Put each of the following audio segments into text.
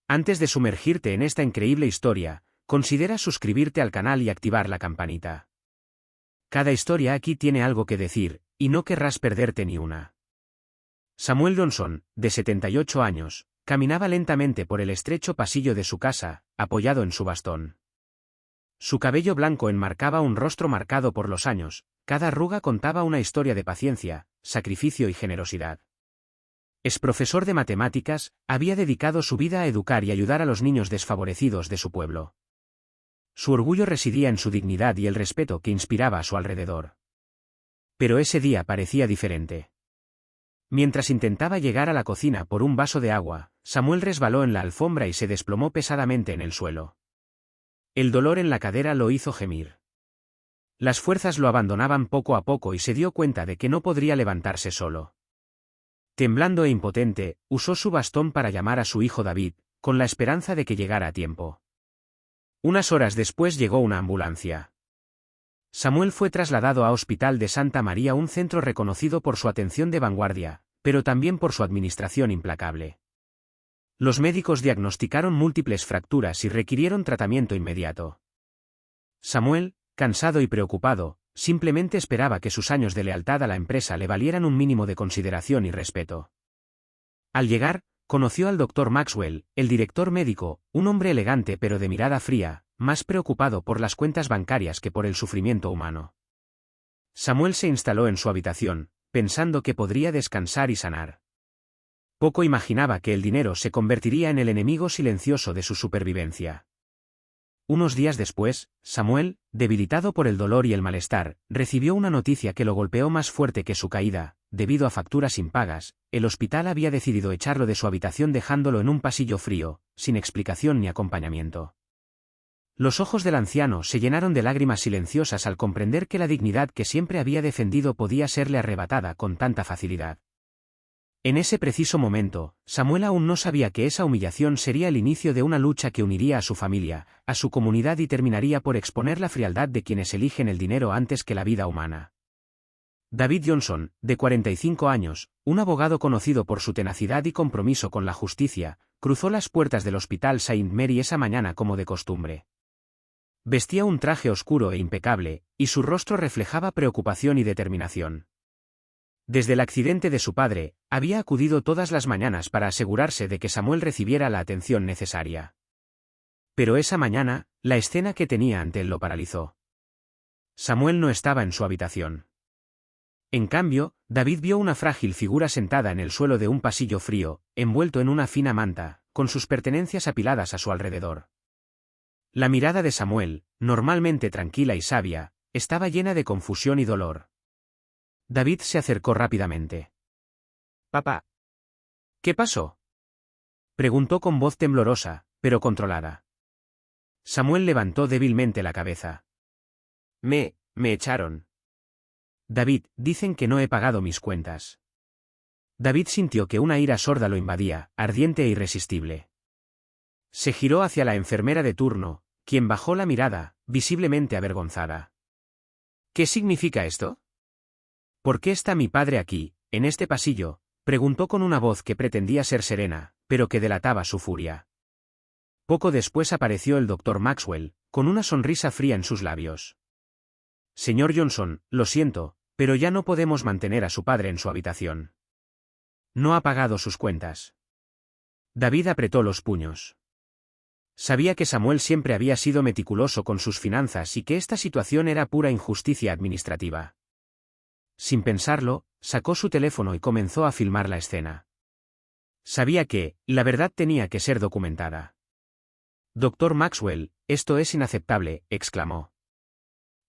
Antes de sumergirte en esta increíble historia, considera suscribirte al canal y activar la campanita. Cada historia aquí tiene algo que decir, y no querrás perderte ni una. Samuel Johnson, de 78 años, caminaba lentamente por el estrecho pasillo de su casa, apoyado en su bastón. Su cabello blanco enmarcaba un rostro marcado por los años, cada arruga contaba una historia de paciencia, sacrificio y generosidad. Es profesor de matemáticas, había dedicado su vida a educar y ayudar a los niños desfavorecidos de su pueblo. Su orgullo residía en su dignidad y el respeto que inspiraba a su alrededor. Pero ese día parecía diferente. Mientras intentaba llegar a la cocina por un vaso de agua, Samuel resbaló en la alfombra y se desplomó pesadamente en el suelo. El dolor en la cadera lo hizo gemir. Las fuerzas lo abandonaban poco a poco y se dio cuenta de que no podría levantarse solo. Temblando e impotente, usó su bastón para llamar a su hijo David, con la esperanza de que llegara a tiempo. Unas horas después llegó una ambulancia. Samuel fue trasladado a Hospital de Santa María, un centro reconocido por su atención de vanguardia, pero también por su administración implacable. Los médicos diagnosticaron múltiples fracturas y requirieron tratamiento inmediato. Samuel, cansado y preocupado, simplemente esperaba que sus años de lealtad a la empresa le valieran un mínimo de consideración y respeto. Al llegar, conoció al Dr. Maxwell, el director médico, un hombre elegante pero de mirada fría, más preocupado por las cuentas bancarias que por el sufrimiento humano. Samuel se instaló en su habitación, pensando que podría descansar y sanar. Poco imaginaba que el dinero se convertiría en el enemigo silencioso de su supervivencia. Unos días después, Samuel, debilitado por el dolor y el malestar, recibió una noticia que lo golpeó más fuerte que su caída. Debido a facturas impagas, el hospital había decidido echarlo de su habitación dejándolo en un pasillo frío, sin explicación ni acompañamiento. Los ojos del anciano se llenaron de lágrimas silenciosas al comprender que la dignidad que siempre había defendido podía serle arrebatada con tanta facilidad. En ese preciso momento, Samuel aún no sabía que esa humillación sería el inicio de una lucha que uniría a su familia, a su comunidad y terminaría por exponer la frialdad de quienes eligen el dinero antes que la vida humana. David Johnson, de 45 años, un abogado conocido por su tenacidad y compromiso con la justicia, cruzó las puertas del Hospital Saint Mary esa mañana como de costumbre. Vestía un traje oscuro e impecable, y su rostro reflejaba preocupación y determinación. Desde el accidente de su padre, había acudido todas las mañanas para asegurarse de que Samuel recibiera la atención necesaria. Pero esa mañana, la escena que tenía ante él lo paralizó. Samuel no estaba en su habitación. En cambio, David vio una frágil figura sentada en el suelo de un pasillo frío, envuelto en una fina manta, con sus pertenencias apiladas a su alrededor. La mirada de Samuel, normalmente tranquila y sabia, estaba llena de confusión y dolor. David se acercó rápidamente. «Papá. ¿Qué pasó?», preguntó con voz temblorosa, pero controlada. Samuel levantó débilmente la cabeza. Me echaron. David, dicen que no he pagado mis cuentas». David sintió que una ira sorda lo invadía, ardiente e irresistible. Se giró hacia la enfermera de turno, quien bajó la mirada, visiblemente avergonzada. «¿Qué significa esto? ¿Por qué está mi padre aquí, en este pasillo?», preguntó con una voz que pretendía ser serena, pero que delataba su furia. Poco después apareció el Dr. Maxwell, con una sonrisa fría en sus labios. «Señor Johnson, lo siento, pero ya no podemos mantener a su padre en su habitación. No ha pagado sus cuentas». David apretó los puños. Sabía que Samuel siempre había sido meticuloso con sus finanzas y que esta situación era pura injusticia administrativa. Sin pensarlo, sacó su teléfono y comenzó a filmar la escena. Sabía que, la verdad tenía que ser documentada. «Dr. Maxwell, esto es inaceptable», exclamó.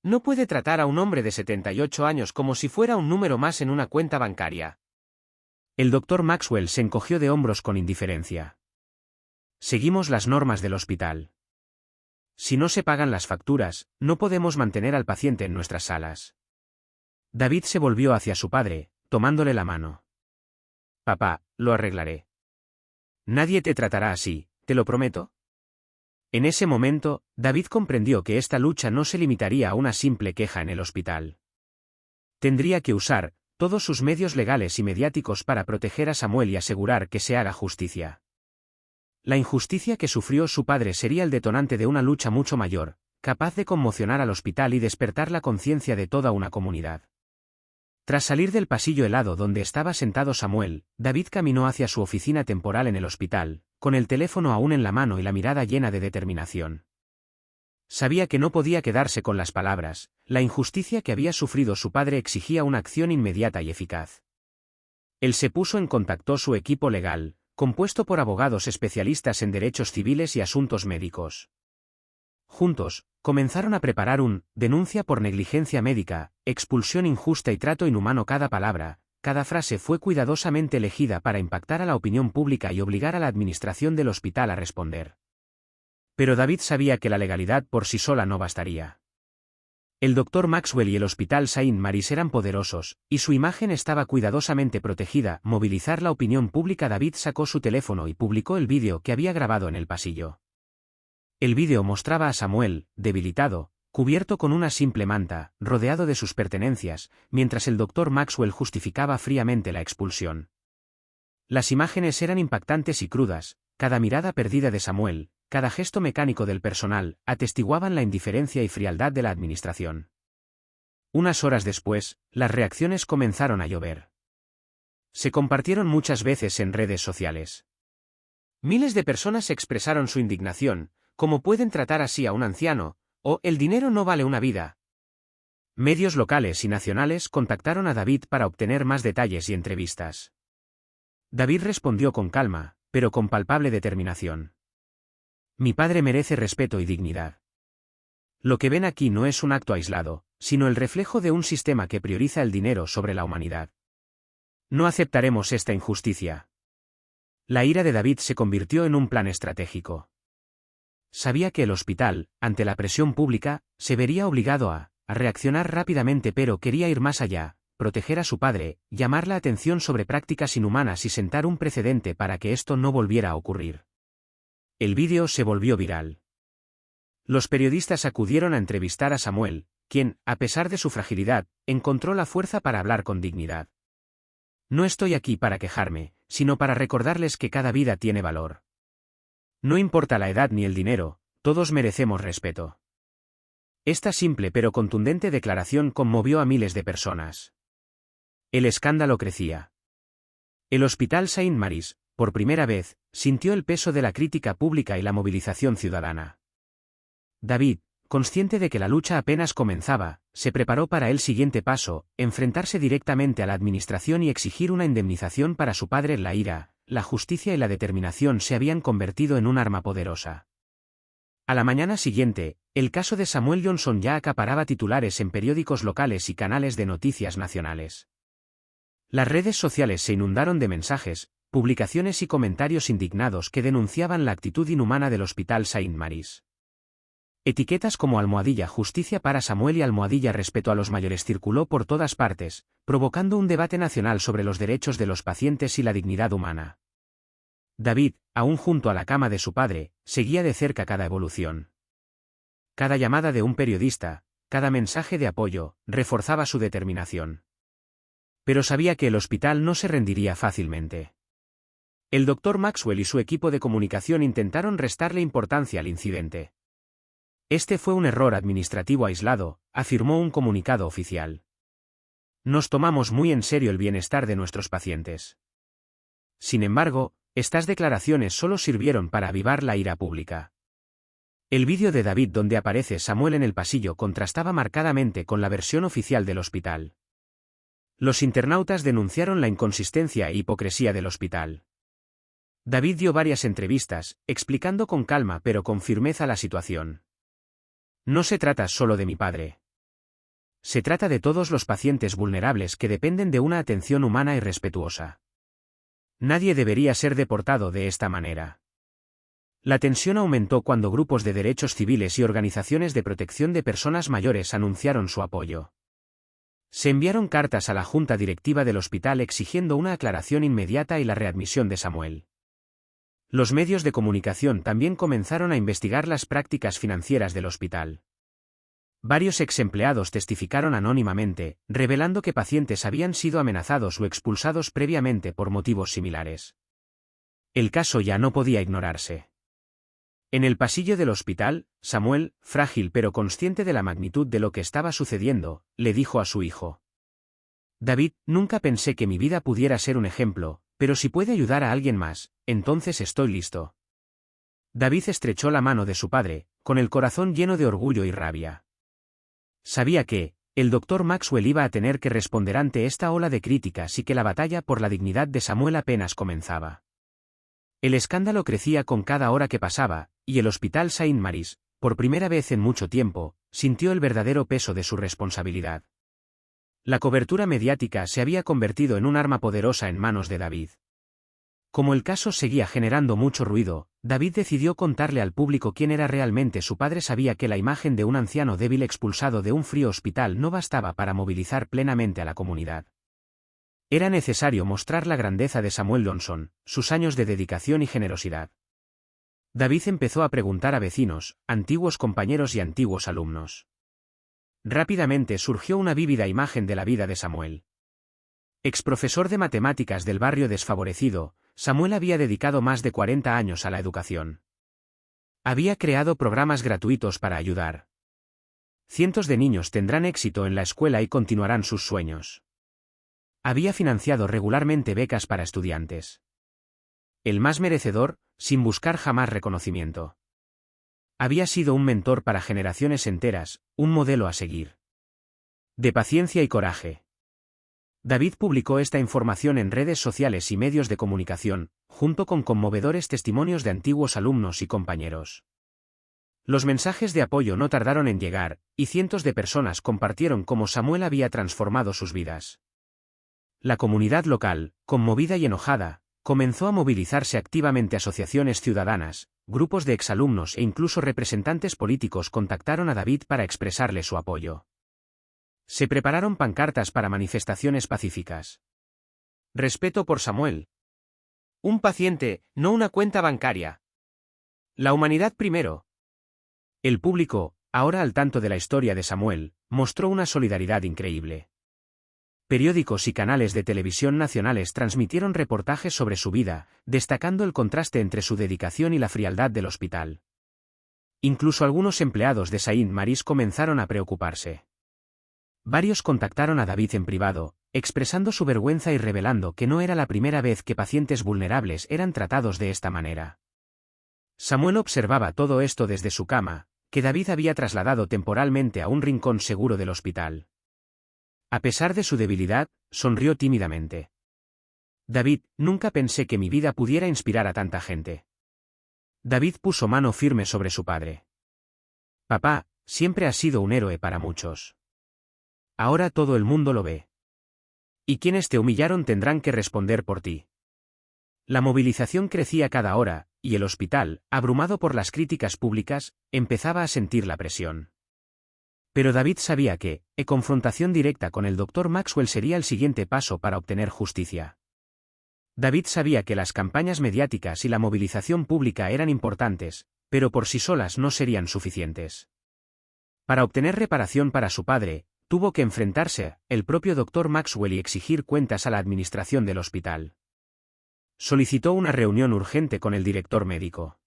«No puede tratar a un hombre de 78 años como si fuera un número más en una cuenta bancaria». El Dr. Maxwell se encogió de hombros con indiferencia. «Seguimos las normas del hospital. Si no se pagan las facturas, no podemos mantener al paciente en nuestras salas». David se volvió hacia su padre, tomándole la mano. «Papá, lo arreglaré. Nadie te tratará así, te lo prometo». En ese momento, David comprendió que esta lucha no se limitaría a una simple queja en el hospital. Tendría que usar todos sus medios legales y mediáticos para proteger a Samuel y asegurar que se haga justicia. La injusticia que sufrió su padre sería el detonante de una lucha mucho mayor, capaz de conmocionar al hospital y despertar la conciencia de toda una comunidad. Tras salir del pasillo helado donde estaba sentado Samuel, David caminó hacia su oficina temporal en el hospital, con el teléfono aún en la mano y la mirada llena de determinación. Sabía que no podía quedarse con las palabras, la injusticia que había sufrido su padre exigía una acción inmediata y eficaz. Él se puso en contacto su equipo legal, compuesto por abogados especialistas en derechos civiles y asuntos médicos. Juntos, comenzaron a preparar denuncia por negligencia médica, expulsión injusta y trato inhumano. Cada palabra, cada frase fue cuidadosamente elegida para impactar a la opinión pública y obligar a la administración del hospital a responder. Pero David sabía que la legalidad por sí sola no bastaría. El Dr. Maxwell y el Hospital St. Mary's eran poderosos, y su imagen estaba cuidadosamente protegida. Movilizar la opinión pública. David sacó su teléfono y publicó el vídeo que había grabado en el pasillo. El vídeo mostraba a Samuel, debilitado, cubierto con una simple manta, rodeado de sus pertenencias, mientras el Dr. Maxwell justificaba fríamente la expulsión. Las imágenes eran impactantes y crudas, cada mirada perdida de Samuel, cada gesto mecánico del personal, atestiguaban la indiferencia y frialdad de la administración. Unas horas después, las reacciones comenzaron a llover. Se compartieron muchas veces en redes sociales. Miles de personas expresaron su indignación: ¿cómo pueden tratar así a un anciano? O el dinero no vale una vida. Medios locales y nacionales contactaron a David para obtener más detalles y entrevistas. David respondió con calma, pero con palpable determinación. Mi padre merece respeto y dignidad. Lo que ven aquí no es un acto aislado, sino el reflejo de un sistema que prioriza el dinero sobre la humanidad. No aceptaremos esta injusticia. La ira de David se convirtió en un plan estratégico. Sabía que el hospital, ante la presión pública, se vería obligado a reaccionar rápidamente, pero quería ir más allá, proteger a su padre, llamar la atención sobre prácticas inhumanas y sentar un precedente para que esto no volviera a ocurrir. El vídeo se volvió viral. Los periodistas acudieron a entrevistar a Samuel, quien, a pesar de su fragilidad, encontró la fuerza para hablar con dignidad. No estoy aquí para quejarme, sino para recordarles que cada vida tiene valor. No importa la edad ni el dinero, todos merecemos respeto. Esta simple pero contundente declaración conmovió a miles de personas. El escándalo crecía. El Hospital St. Mary's, por primera vez, sintió el peso de la crítica pública y la movilización ciudadana. David, consciente de que la lucha apenas comenzaba, se preparó para el siguiente paso: enfrentarse directamente a la administración y exigir una indemnización para su padre. La ira, la justicia y la determinación se habían convertido en un arma poderosa. A la mañana siguiente, el caso de Samuel Johnson ya acaparaba titulares en periódicos locales y canales de noticias nacionales. Las redes sociales se inundaron de mensajes, publicaciones y comentarios indignados que denunciaban la actitud inhumana del Hospital St. Mary's. Etiquetas como #justicia para Samuel y #respeto a los mayores circuló por todas partes, provocando un debate nacional sobre los derechos de los pacientes y la dignidad humana. David, aún junto a la cama de su padre, seguía de cerca cada evolución. Cada llamada de un periodista, cada mensaje de apoyo, reforzaba su determinación. Pero sabía que el hospital no se rendiría fácilmente. El Dr. Maxwell y su equipo de comunicación intentaron restarle importancia al incidente. Este fue un error administrativo aislado, afirmó un comunicado oficial. Nos tomamos muy en serio el bienestar de nuestros pacientes. Sin embargo, estas declaraciones solo sirvieron para avivar la ira pública. El vídeo de David donde aparece Samuel en el pasillo contrastaba marcadamente con la versión oficial del hospital. Los internautas denunciaron la inconsistencia e hipocresía del hospital. David dio varias entrevistas, explicando con calma pero con firmeza la situación. No se trata solo de mi padre. Se trata de todos los pacientes vulnerables que dependen de una atención humana y respetuosa. Nadie debería ser deportado de esta manera. La tensión aumentó cuando grupos de derechos civiles y organizaciones de protección de personas mayores anunciaron su apoyo. Se enviaron cartas a la junta directiva del hospital exigiendo una aclaración inmediata y la readmisión de Samuel. Los medios de comunicación también comenzaron a investigar las prácticas financieras del hospital. Varios exempleados testificaron anónimamente, revelando que pacientes habían sido amenazados o expulsados previamente por motivos similares. El caso ya no podía ignorarse. En el pasillo del hospital, Samuel, frágil pero consciente de la magnitud de lo que estaba sucediendo, le dijo a su hijo: David, nunca pensé que mi vida pudiera ser un ejemplo, pero si puede ayudar a alguien más, entonces estoy listo. David estrechó la mano de su padre, con el corazón lleno de orgullo y rabia. Sabía que, el doctor Maxwell iba a tener que responder ante esta ola de críticas y que la batalla por la dignidad de Samuel apenas comenzaba. El escándalo crecía con cada hora que pasaba, y el Hospital Saint Mary's, por primera vez en mucho tiempo, sintió el verdadero peso de su responsabilidad. La cobertura mediática se había convertido en un arma poderosa en manos de David. Como el caso seguía generando mucho ruido, David decidió contarle al público quién era realmente su padre. Sabía que la imagen de un anciano débil expulsado de un frío hospital no bastaba para movilizar plenamente a la comunidad. Era necesario mostrar la grandeza de Samuel Johnson, sus años de dedicación y generosidad. David empezó a preguntar a vecinos, antiguos compañeros y antiguos alumnos. Rápidamente surgió una vívida imagen de la vida de Samuel. Exprofesor de matemáticas del barrio desfavorecido, Samuel había dedicado más de 40 años a la educación. Había creado programas gratuitos para ayudar. Cientos de niños tendrán éxito en la escuela y continuarán sus sueños. Había financiado regularmente becas para estudiantes. El más merecedor, sin buscar jamás reconocimiento. Había sido un mentor para generaciones enteras, un modelo a seguir. De paciencia y coraje. David publicó esta información en redes sociales y medios de comunicación, junto con conmovedores testimonios de antiguos alumnos y compañeros. Los mensajes de apoyo no tardaron en llegar, y cientos de personas compartieron cómo Samuel había transformado sus vidas. La comunidad local, conmovida y enojada, comenzó a movilizarse activamente. Asociaciones ciudadanas, grupos de exalumnos e incluso representantes políticos contactaron a David para expresarle su apoyo. Se prepararon pancartas para manifestaciones pacíficas. Respeto por Samuel. Un paciente, no una cuenta bancaria. La humanidad primero. El público, ahora al tanto de la historia de Samuel, mostró una solidaridad increíble. Periódicos y canales de televisión nacionales transmitieron reportajes sobre su vida, destacando el contraste entre su dedicación y la frialdad del hospital. Incluso algunos empleados de Saint Mary's comenzaron a preocuparse. Varios contactaron a David en privado, expresando su vergüenza y revelando que no era la primera vez que pacientes vulnerables eran tratados de esta manera. Samuel observaba todo esto desde su cama, que David había trasladado temporalmente a un rincón seguro del hospital. A pesar de su debilidad, sonrió tímidamente. David, nunca pensé que mi vida pudiera inspirar a tanta gente. David puso mano firme sobre su padre. Papá, siempre has sido un héroe para muchos. Ahora todo el mundo lo ve. Y quienes te humillaron tendrán que responder por ti. La movilización crecía cada hora, y el hospital, abrumado por las críticas públicas, empezaba a sentir la presión. Pero David sabía que, confrontación directa con el Dr. Maxwell sería el siguiente paso para obtener justicia. David sabía que las campañas mediáticas y la movilización pública eran importantes, pero por sí solas no serían suficientes. Para obtener reparación para su padre, tuvo que enfrentarse el propio Dr. Maxwell y exigir cuentas a la administración del hospital. Solicitó una reunión urgente con el director médico.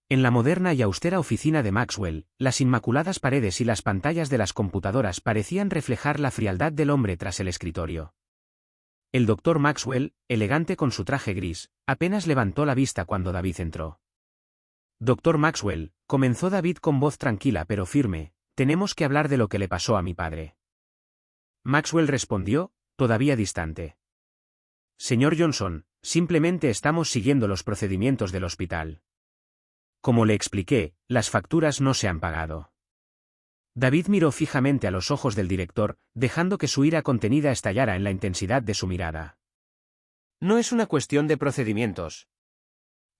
En la moderna y austera oficina de Maxwell, las inmaculadas paredes y las pantallas de las computadoras parecían reflejar la frialdad del hombre tras el escritorio. El Dr. Maxwell, elegante con su traje gris, apenas levantó la vista cuando David entró. Dr. Maxwell, comenzó David con voz tranquila pero firme, tenemos que hablar de lo que le pasó a mi padre. Maxwell respondió, todavía distante. Señor Johnson, simplemente estamos siguiendo los procedimientos del hospital. Como le expliqué, las facturas no se han pagado. David miró fijamente a los ojos del director, dejando que su ira contenida estallara en la intensidad de su mirada. No es una cuestión de procedimientos.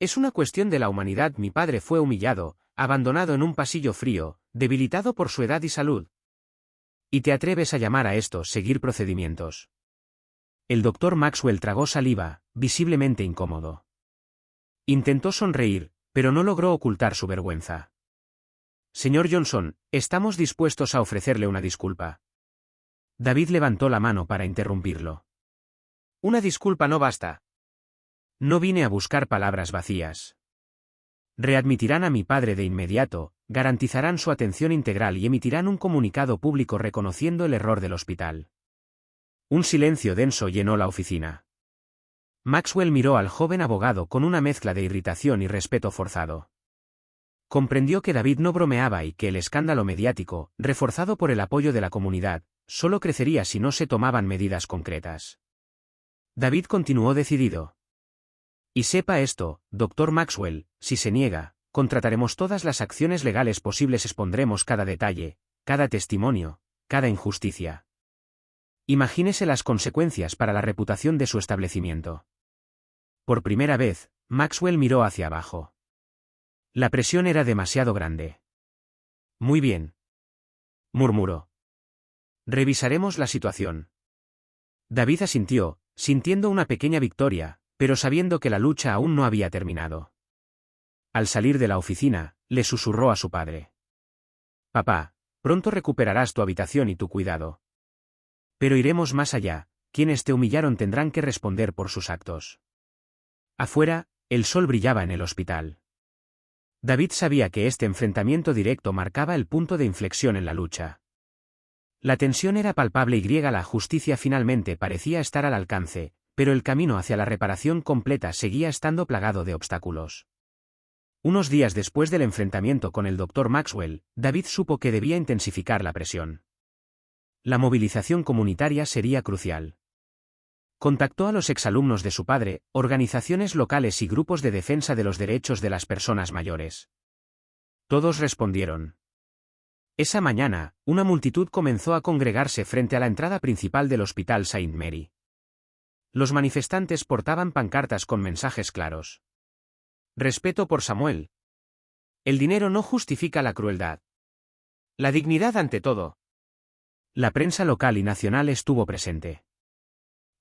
Es una cuestión de la humanidad. Mi padre fue humillado, abandonado en un pasillo frío, debilitado por su edad y salud. ¿Y te atreves a llamar a esto seguir procedimientos? El Dr. Maxwell tragó saliva, visiblemente incómodo. Intentó sonreír, pero no logró ocultar su vergüenza. Señor Johnson, estamos dispuestos a ofrecerle una disculpa. David levantó la mano para interrumpirlo. Una disculpa no basta. No vine a buscar palabras vacías. Readmitirán a mi padre de inmediato, garantizarán su atención integral y emitirán un comunicado público reconociendo el error del hospital. Un silencio denso llenó la oficina. Maxwell miró al joven abogado con una mezcla de irritación y respeto forzado. Comprendió que David no bromeaba y que el escándalo mediático, reforzado por el apoyo de la comunidad, solo crecería si no se tomaban medidas concretas. David continuó decidido. Y sepa esto, Dr. Maxwell, si se niega, contrataremos todas las acciones legales posibles, expondremos cada detalle, cada testimonio, cada injusticia. Imagínese las consecuencias para la reputación de su establecimiento. Por primera vez, Maxwell miró hacia abajo. La presión era demasiado grande. Muy bien, murmuró. Revisaremos la situación. David asintió, sintiendo una pequeña victoria, pero sabiendo que la lucha aún no había terminado. Al salir de la oficina, le susurró a su padre. Papá, pronto recuperarás tu habitación y tu cuidado. Pero iremos más allá, quienes te humillaron tendrán que responder por sus actos. Afuera, el sol brillaba en el hospital. David sabía que este enfrentamiento directo marcaba el punto de inflexión en la lucha. La tensión era palpable y la justicia finalmente parecía estar al alcance, pero el camino hacia la reparación completa seguía estando plagado de obstáculos. Unos días después del enfrentamiento con el Dr. Maxwell, David supo que debía intensificar la presión. La movilización comunitaria sería crucial. Contactó a los exalumnos de su padre, organizaciones locales y grupos de defensa de los derechos de las personas mayores. Todos respondieron. Esa mañana, una multitud comenzó a congregarse frente a la entrada principal del Hospital Saint Mary. Los manifestantes portaban pancartas con mensajes claros. Respeto por Samuel. El dinero no justifica la crueldad. La dignidad ante todo. La prensa local y nacional estuvo presente.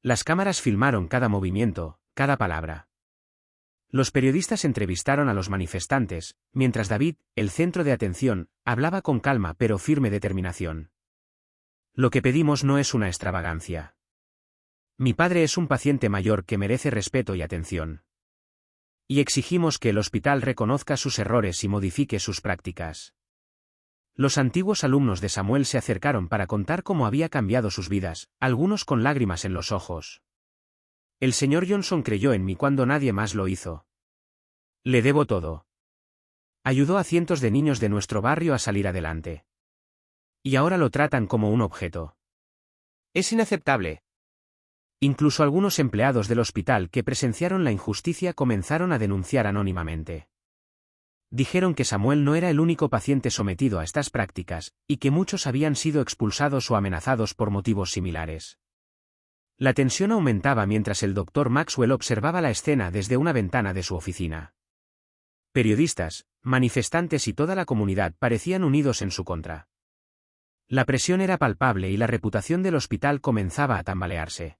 Las cámaras filmaron cada movimiento, cada palabra. Los periodistas entrevistaron a los manifestantes, mientras David, el centro de atención, hablaba con calma pero firme determinación. Lo que pedimos no es una extravagancia. Mi padre es un paciente mayor que merece respeto y atención. Y exigimos que el hospital reconozca sus errores y modifique sus prácticas. Los antiguos alumnos de Samuel se acercaron para contar cómo había cambiado sus vidas, algunos con lágrimas en los ojos. El señor Johnson creyó en mí cuando nadie más lo hizo. Le debo todo. Ayudó a cientos de niños de nuestro barrio a salir adelante. Y ahora lo tratan como un objeto. Es inaceptable. Incluso algunos empleados del hospital que presenciaron la injusticia comenzaron a denunciar anónimamente. Dijeron que Samuel no era el único paciente sometido a estas prácticas, y que muchos habían sido expulsados o amenazados por motivos similares. La tensión aumentaba mientras el Dr. Maxwell observaba la escena desde una ventana de su oficina. Periodistas, manifestantes y toda la comunidad parecían unidos en su contra. La presión era palpable y la reputación del hospital comenzaba a tambalearse.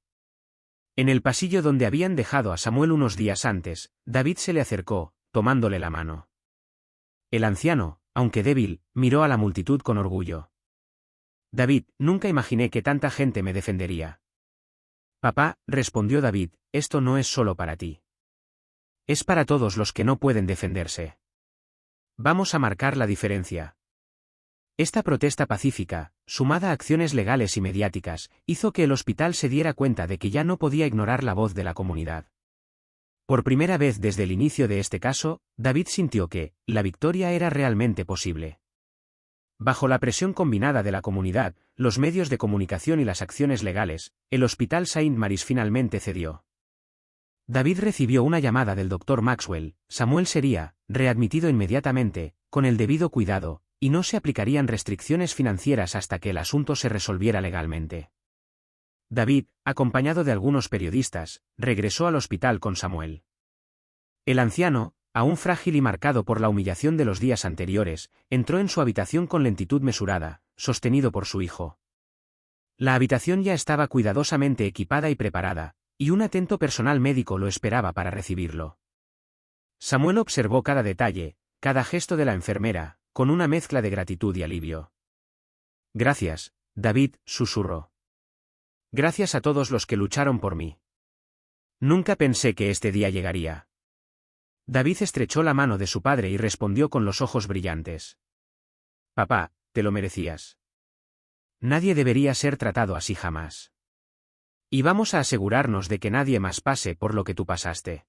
En el pasillo donde habían dejado a Samuel unos días antes, David se le acercó, tomándole la mano. El anciano, aunque débil, miró a la multitud con orgullo. David, nunca imaginé que tanta gente me defendería. Papá, respondió David, esto no es solo para ti. Es para todos los que no pueden defenderse. Vamos a marcar la diferencia. Esta protesta pacífica, sumada a acciones legales y mediáticas, hizo que el hospital se diera cuenta de que ya no podía ignorar la voz de la comunidad. Por primera vez desde el inicio de este caso, David sintió que la victoria era realmente posible. Bajo la presión combinada de la comunidad, los medios de comunicación y las acciones legales, el Hospital Saint Mary's finalmente cedió. David recibió una llamada del Dr. Maxwell. Samuel sería readmitido inmediatamente, con el debido cuidado, y no se aplicarían restricciones financieras hasta que el asunto se resolviera legalmente. David, acompañado de algunos periodistas, regresó al hospital con Samuel. El anciano, aún frágil y marcado por la humillación de los días anteriores, entró en su habitación con lentitud mesurada, sostenido por su hijo. La habitación ya estaba cuidadosamente equipada y preparada, y un atento personal médico lo esperaba para recibirlo. Samuel observó cada detalle, cada gesto de la enfermera, con una mezcla de gratitud y alivio. Gracias, David, susurró. Gracias a todos los que lucharon por mí. Nunca pensé que este día llegaría. David estrechó la mano de su padre y respondió con los ojos brillantes. Papá, te lo merecías. Nadie debería ser tratado así jamás. Y vamos a asegurarnos de que nadie más pase por lo que tú pasaste.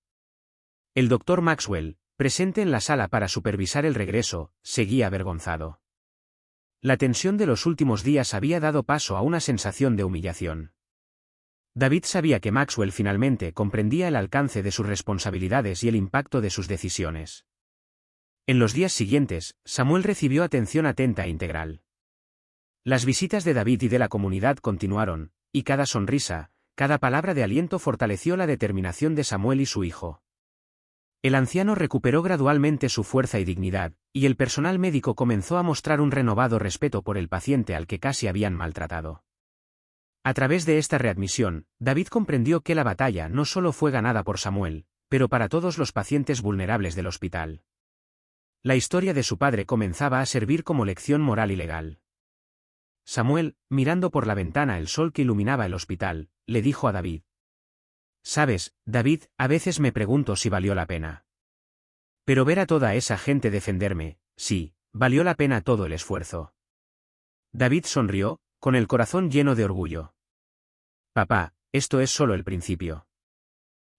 El doctor Maxwell, presente en la sala para supervisar el regreso, seguía avergonzado. La tensión de los últimos días había dado paso a una sensación de humillación. David sabía que Maxwell finalmente comprendía el alcance de sus responsabilidades y el impacto de sus decisiones. En los días siguientes, Samuel recibió atención atenta e integral. Las visitas de David y de la comunidad continuaron, y cada sonrisa, cada palabra de aliento fortaleció la determinación de Samuel y su hijo. El anciano recuperó gradualmente su fuerza y dignidad, y el personal médico comenzó a mostrar un renovado respeto por el paciente al que casi habían maltratado. A través de esta readmisión, David comprendió que la batalla no solo fue ganada por Samuel, pero para todos los pacientes vulnerables del hospital. La historia de su padre comenzaba a servir como lección moral y legal. Samuel, mirando por la ventana el sol que iluminaba el hospital, le dijo a David: «Sabes, David, a veces me pregunto si valió la pena. Pero ver a toda esa gente defenderme, sí, valió la pena todo el esfuerzo». David sonrió, con el corazón lleno de orgullo. «Papá, esto es solo el principio.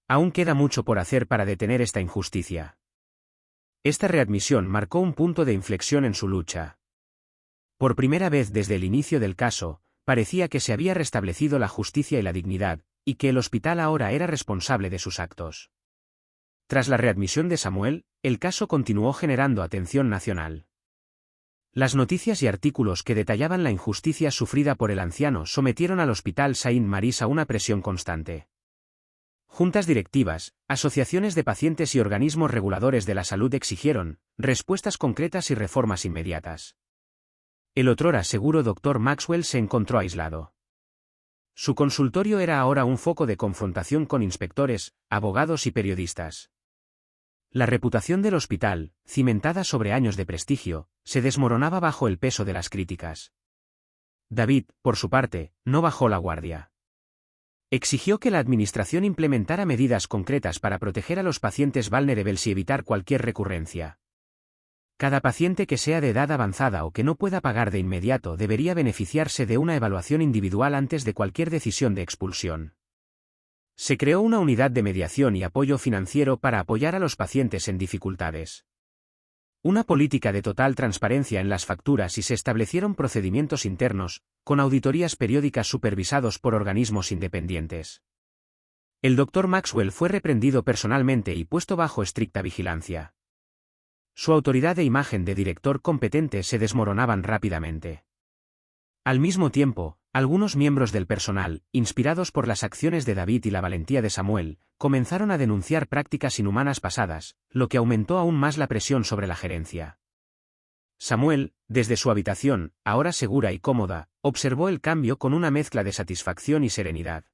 Aún queda mucho por hacer para detener esta injusticia». Esta readmisión marcó un punto de inflexión en su lucha. Por primera vez desde el inicio del caso, parecía que se había restablecido la justicia y la dignidad, y que el hospital ahora era responsable de sus actos. Tras la readmisión de Samuel, el caso continuó generando atención nacional. Las noticias y artículos que detallaban la injusticia sufrida por el anciano sometieron al Hospital Saint Mary's a una presión constante. Juntas directivas, asociaciones de pacientes y organismos reguladores de la salud exigieron respuestas concretas y reformas inmediatas. El otrora seguro Dr. Maxwell se encontró aislado. Su consultorio era ahora un foco de confrontación con inspectores, abogados y periodistas. La reputación del hospital, cimentada sobre años de prestigio, se desmoronaba bajo el peso de las críticas. David, por su parte, no bajó la guardia. Exigió que la administración implementara medidas concretas para proteger a los pacientes vulnerables y evitar cualquier recurrencia. Cada paciente que sea de edad avanzada o que no pueda pagar de inmediato debería beneficiarse de una evaluación individual antes de cualquier decisión de expulsión. Se creó una unidad de mediación y apoyo financiero para apoyar a los pacientes en dificultades. Una política de total transparencia en las facturas y se establecieron procedimientos internos, con auditorías periódicas supervisados por organismos independientes. El Dr. Maxwell fue reprendido personalmente y puesto bajo estricta vigilancia. Su autoridad e imagen de director competente se desmoronaban rápidamente. Al mismo tiempo, algunos miembros del personal, inspirados por las acciones de David y la valentía de Samuel, comenzaron a denunciar prácticas inhumanas pasadas, lo que aumentó aún más la presión sobre la gerencia. Samuel, desde su habitación, ahora segura y cómoda, observó el cambio con una mezcla de satisfacción y serenidad.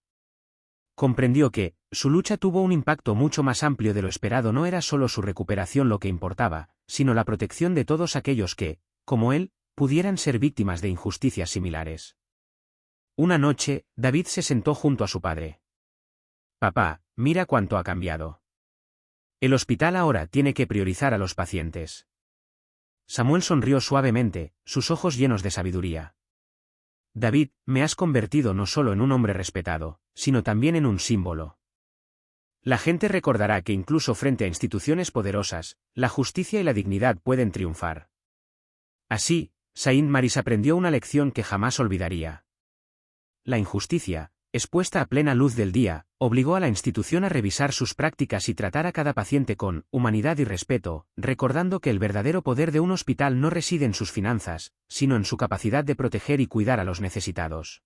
Comprendió que, su lucha tuvo un impacto mucho más amplio de lo esperado. No era solo su recuperación lo que importaba, sino la protección de todos aquellos que, como él, pudieran ser víctimas de injusticias similares. Una noche, David se sentó junto a su padre. «Papá, mira cuánto ha cambiado. El hospital ahora tiene que priorizar a los pacientes». Samuel sonrió suavemente, sus ojos llenos de sabiduría. «David, me has convertido no solo en un hombre respetado, sino también en un símbolo. La gente recordará que incluso frente a instituciones poderosas, la justicia y la dignidad pueden triunfar». Así, Saint Mary's aprendió una lección que jamás olvidaría. La injusticia, expuesta a plena luz del día, obligó a la institución a revisar sus prácticas y tratar a cada paciente con humanidad y respeto, recordando que el verdadero poder de un hospital no reside en sus finanzas, sino en su capacidad de proteger y cuidar a los necesitados.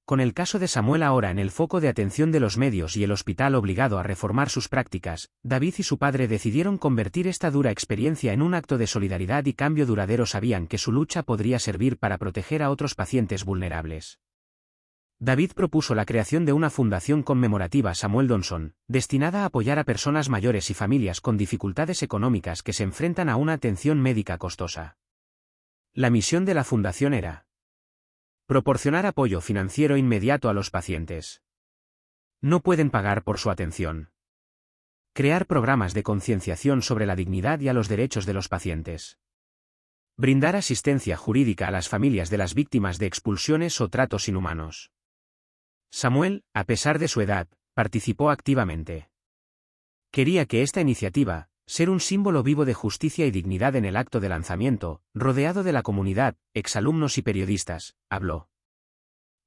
Con el caso de Samuel ahora en el foco de atención de los medios y el hospital obligado a reformar sus prácticas, David y su padre decidieron convertir esta dura experiencia en un acto de solidaridad y cambio duradero. Sabían que su lucha podría servir para proteger a otros pacientes vulnerables. David propuso la creación de una fundación conmemorativa Samuel Johnson, destinada a apoyar a personas mayores y familias con dificultades económicas que se enfrentan a una atención médica costosa. La misión de la fundación era proporcionar apoyo financiero inmediato a los pacientes. no pueden pagar por su atención. Crear programas de concienciación sobre la dignidad y a los derechos de los pacientes. Brindar asistencia jurídica a las familias de las víctimas de expulsiones o tratos inhumanos. Samuel, a pesar de su edad, participó activamente. Quería que esta iniciativa, ser un símbolo vivo de justicia y dignidad en el acto de lanzamiento, rodeado de la comunidad, exalumnos y periodistas, habló.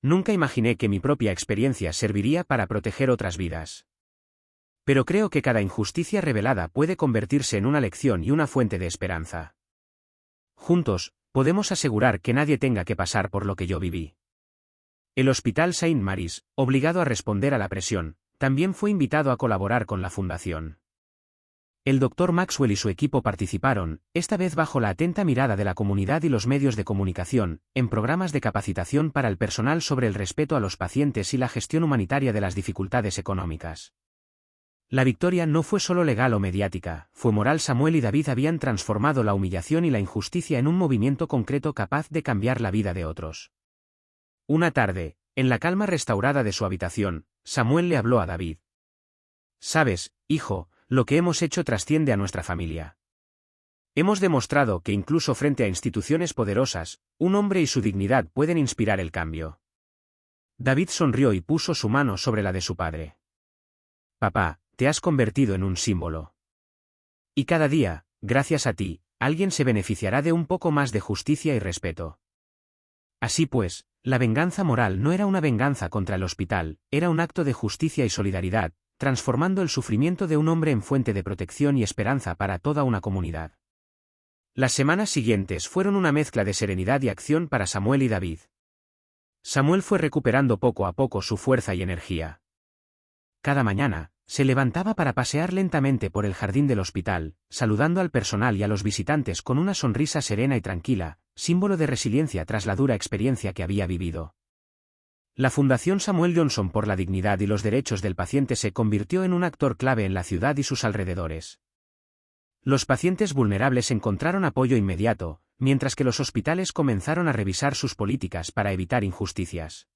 Nunca imaginé que mi propia experiencia serviría para proteger otras vidas. Pero creo que cada injusticia revelada puede convertirse en una lección y una fuente de esperanza. Juntos, podemos asegurar que nadie tenga que pasar por lo que yo viví. El Hospital Saint Mary's, obligado a responder a la presión, también fue invitado a colaborar con la fundación. El Dr. Maxwell y su equipo participaron, esta vez bajo la atenta mirada de la comunidad y los medios de comunicación, en programas de capacitación para el personal sobre el respeto a los pacientes y la gestión humanitaria de las dificultades económicas. La victoria no fue solo legal o mediática, fue moral. Samuel y David habían transformado la humillación y la injusticia en un movimiento concreto capaz de cambiar la vida de otros. Una tarde, en la calma restaurada de su habitación, Samuel le habló a David. «Sabes, hijo, lo que hemos hecho trasciende a nuestra familia. Hemos demostrado que incluso frente a instituciones poderosas, un hombre y su dignidad pueden inspirar el cambio». David sonrió y puso su mano sobre la de su padre. «Papá, te has convertido en un símbolo. Y cada día, gracias a ti, alguien se beneficiará de un poco más de justicia y respeto». Así pues, la venganza moral no era una venganza contra el hospital, era un acto de justicia y solidaridad, transformando el sufrimiento de un hombre en fuente de protección y esperanza para toda una comunidad. Las semanas siguientes fueron una mezcla de serenidad y acción para Samuel y David. Samuel fue recuperando poco a poco su fuerza y energía. Cada mañana, se levantaba para pasear lentamente por el jardín del hospital, saludando al personal y a los visitantes con una sonrisa serena y tranquila, símbolo de resiliencia tras la dura experiencia que había vivido. La Fundación Samuel Johnson por la dignidad y los derechos del paciente se convirtió en un actor clave en la ciudad y sus alrededores. Los pacientes vulnerables encontraron apoyo inmediato, mientras que los hospitales comenzaron a revisar sus políticas para evitar injusticias.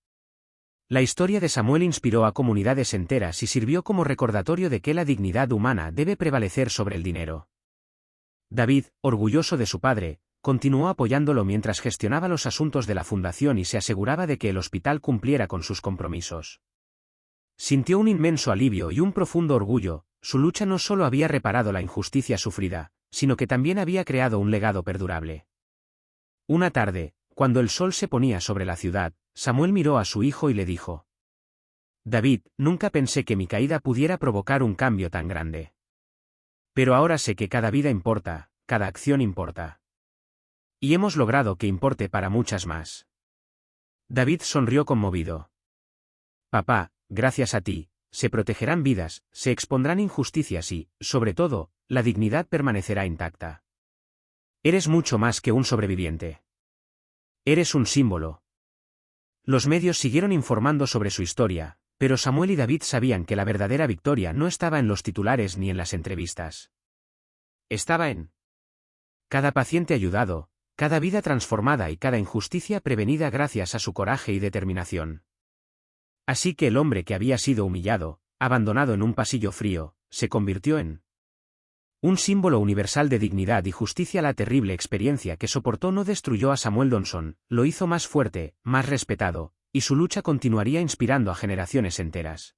La historia de Samuel inspiró a comunidades enteras y sirvió como recordatorio de que la dignidad humana debe prevalecer sobre el dinero. David, orgulloso de su padre, continuó apoyándolo mientras gestionaba los asuntos de la fundación y se aseguraba de que el hospital cumpliera con sus compromisos. Sintió un inmenso alivio y un profundo orgullo. Su lucha no solo había reparado la injusticia sufrida, sino que también había creado un legado perdurable. Una tarde, cuando el sol se ponía sobre la ciudad, Samuel miró a su hijo y le dijo: «David, nunca pensé que mi caída pudiera provocar un cambio tan grande. Pero ahora sé que cada vida importa, cada acción importa. Y hemos logrado que importe para muchas más». David sonrió conmovido. «Papá, gracias a ti, se protegerán vidas, se expondrán injusticias y, sobre todo, la dignidad permanecerá intacta. Eres mucho más que un sobreviviente. Eres un símbolo». Los medios siguieron informando sobre su historia, pero Samuel y David sabían que la verdadera victoria no estaba en los titulares ni en las entrevistas. Estaba en cada paciente ayudado, cada vida transformada y cada injusticia prevenida gracias a su coraje y determinación. Así que el hombre que había sido humillado, abandonado en un pasillo frío, se convirtió en un símbolo universal de dignidad y justicia. La terrible experiencia que soportó no destruyó a Samuel Johnson, lo hizo más fuerte, más respetado, y su lucha continuaría inspirando a generaciones enteras.